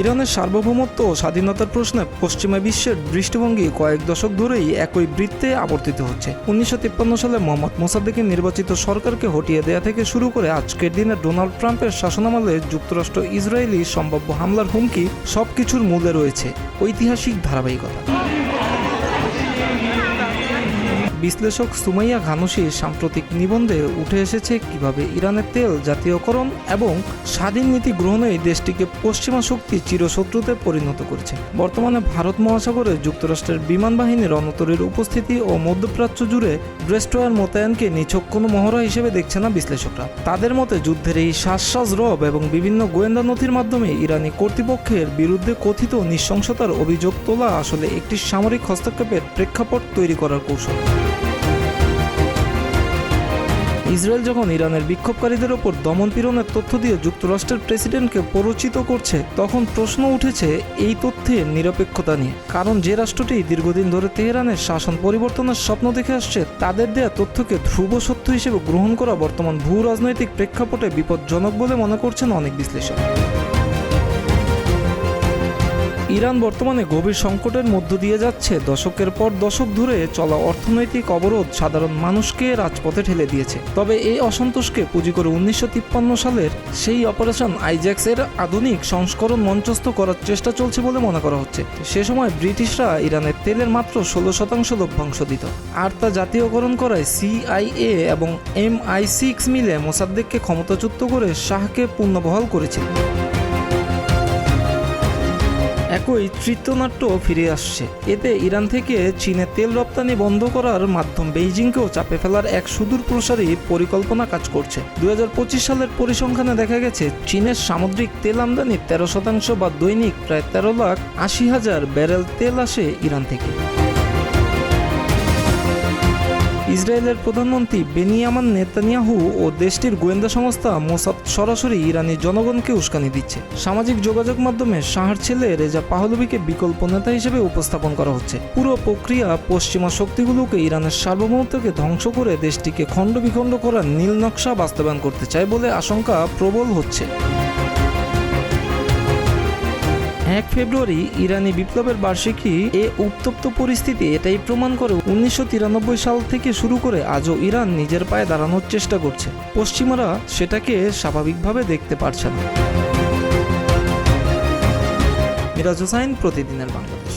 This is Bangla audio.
ইরানের সার্বভৌমত্ব ও স্বাধীনতার প্রশ্নে পশ্চিমা বিশ্বের দৃষ্টিভঙ্গি কয়েক দশক ধরেই একই বৃত্তে আবর্তিত হচ্ছে। 1953 সালে মোহাম্মদ মোসাদ্দেকের নির্বাচিত সরকারকে হটিয়ে দেয়া থেকে শুরু করে আজকের দিনে ডোনাল্ড ট্রাম্পের শাসনামলে যুক্তরাষ্ট্র ইসরায়েলি সম্ভাব্য হামলার হুমকি সবকিছুর মূলে রয়েছে ঐতিহাসিক ধারাবাহিকতা। বিশ্লেষক সুমাইয়া ঘানুশির সাম্প্রতিক নিবন্ধে উঠে এসেছে কিভাবে ইরানের তেল জাতীয়করণ এবং স্বাধীন নীতি গ্রহণে এই দেশটিকে পশ্চিমা শক্তি চিরশত্রুতে পরিণত করেছে। বর্তমানে ভারত মহাসাগরে যুক্তরাষ্ট্রের বিমান বাহিনীর রণতরীর উপস্থিতি ও মধ্যপ্রাচ্য জুড়ে ডেস্ট্রয়ার মোতায়েনকে নিছক কোনো মহড়া হিসেবে দেখছে না বিশ্লেষকরা। তাদের মতে যুদ্ধের এই শ্বাস রব এবং বিভিন্ন গোয়েন্দা নথির মাধ্যমে ইরানি কর্তৃপক্ষের বিরুদ্ধে কথিত নৃশংসতার অভিযোগ তোলা আসলে একটি সামরিক হস্তক্ষেপের প্রেক্ষাপট তৈরি করার কৌশল। ইসরায়েল যখন ইরানের বিক্ষোভকারীদের ওপর দমনপীড়নের তথ্য দিয়ে যুক্তরাষ্ট্রের প্রেসিডেন্টকে প্ররোচিত করছে, তখন প্রশ্ন উঠেছে এই তথ্যের নিরপেক্ষতা নিয়ে। কারণ যে রাষ্ট্রটি দীর্ঘদিন ধরে তেহরানের শাসন পরিবর্তনের স্বপ্ন দেখে আসছে, তাদের দেয়া তথ্যকে ধ্রুব সত্য হিসেবে গ্রহণ করা বর্তমান ভূ রাজনৈতিক প্রেক্ষাপটে বিপজ্জনক বলে মনে করছেন অনেক বিশ্লেষক। ইরান বর্তমানে গভীর সংকটের মধ্য দিয়ে যাচ্ছে। দশকের পর দশক ধরে চলা অর্থনৈতিক অবরোধ সাধারণ মানুষকে রাজপথে ঠেলে দিয়েছে। তবে এই অসন্তোষকে পুঁজি করে 1953 সালের সেই অপারেশন আইজ্যাক্স এর আধুনিক সংস্করণ মঞ্চস্থ করার চেষ্টা চলছে বলে মনে করা হচ্ছে। সে সময় ব্রিটিশরা ইরানের তেলের মাত্র 16% লভ্যাংশ দিত, আর তা জাতীয়করণ করায় CIA এবং MI6 মিলে মোসাদ্দেককে ক্ষমতাচ্যুত করে শাহকে পুনর্বহাল করেছিল। একই চিত্রনাট্য ফিরে আসছে। এতে ইরান থেকে চীনে তেল রপ্তানি বন্ধ করার মাধ্যমে বেইজিংকেও চাপে ফেলার এক সুদূরপ্রসারী পরিকল্পনা কাজ করছে। 2025 সালের পরিসংখ্যানে দেখা গেছে চীনের সামুদ্রিক তেল আমদানি 13% বা দৈনিক প্রায় 13,80,000 ব্যারেল তেল আসে ইরান থেকে। ইসরায়েলের প্রধানমন্ত্রী বেনিয়ামিন নেতানিয়াহু ও দেশটির গোয়েন্দা সংস্থা মোসাদ সরাসরি ইরানি জনগণকে উস্কানি দিচ্ছে। সামাজিক যোগাযোগ মাধ্যমে শাহর ছেলে রেজা পাহলভিকে বিকল্প নেতা হিসেবে উপস্থাপন করা হচ্ছে। পুরো প্রক্রিয়া পশ্চিমা শক্তিগুলোকে ইরানের সার্বভৌমত্বকে ধ্বংস করে দেশটিকে খণ্ডবিখণ্ড করার নীল নকশা বাস্তবায়ন করতে চায় বলে আশঙ্কা প্রবল হচ্ছে। 1 ফেব্রুয়ারি ইরানি বিপ্লবের বার্ষিকী। এ উত্তপ্ত পরিস্থিতি এটাই প্রমাণ করে 1993 সাল থেকে শুরু করে আজও ইরান নিজের পায়ে দাঁড়ানোর চেষ্টা করছে। পশ্চিমারা সেটাকে স্বাভাবিকভাবে দেখতে পারছে না। মিরাজ হোসাইন, প্রতিদিনের বাংলাদেশ।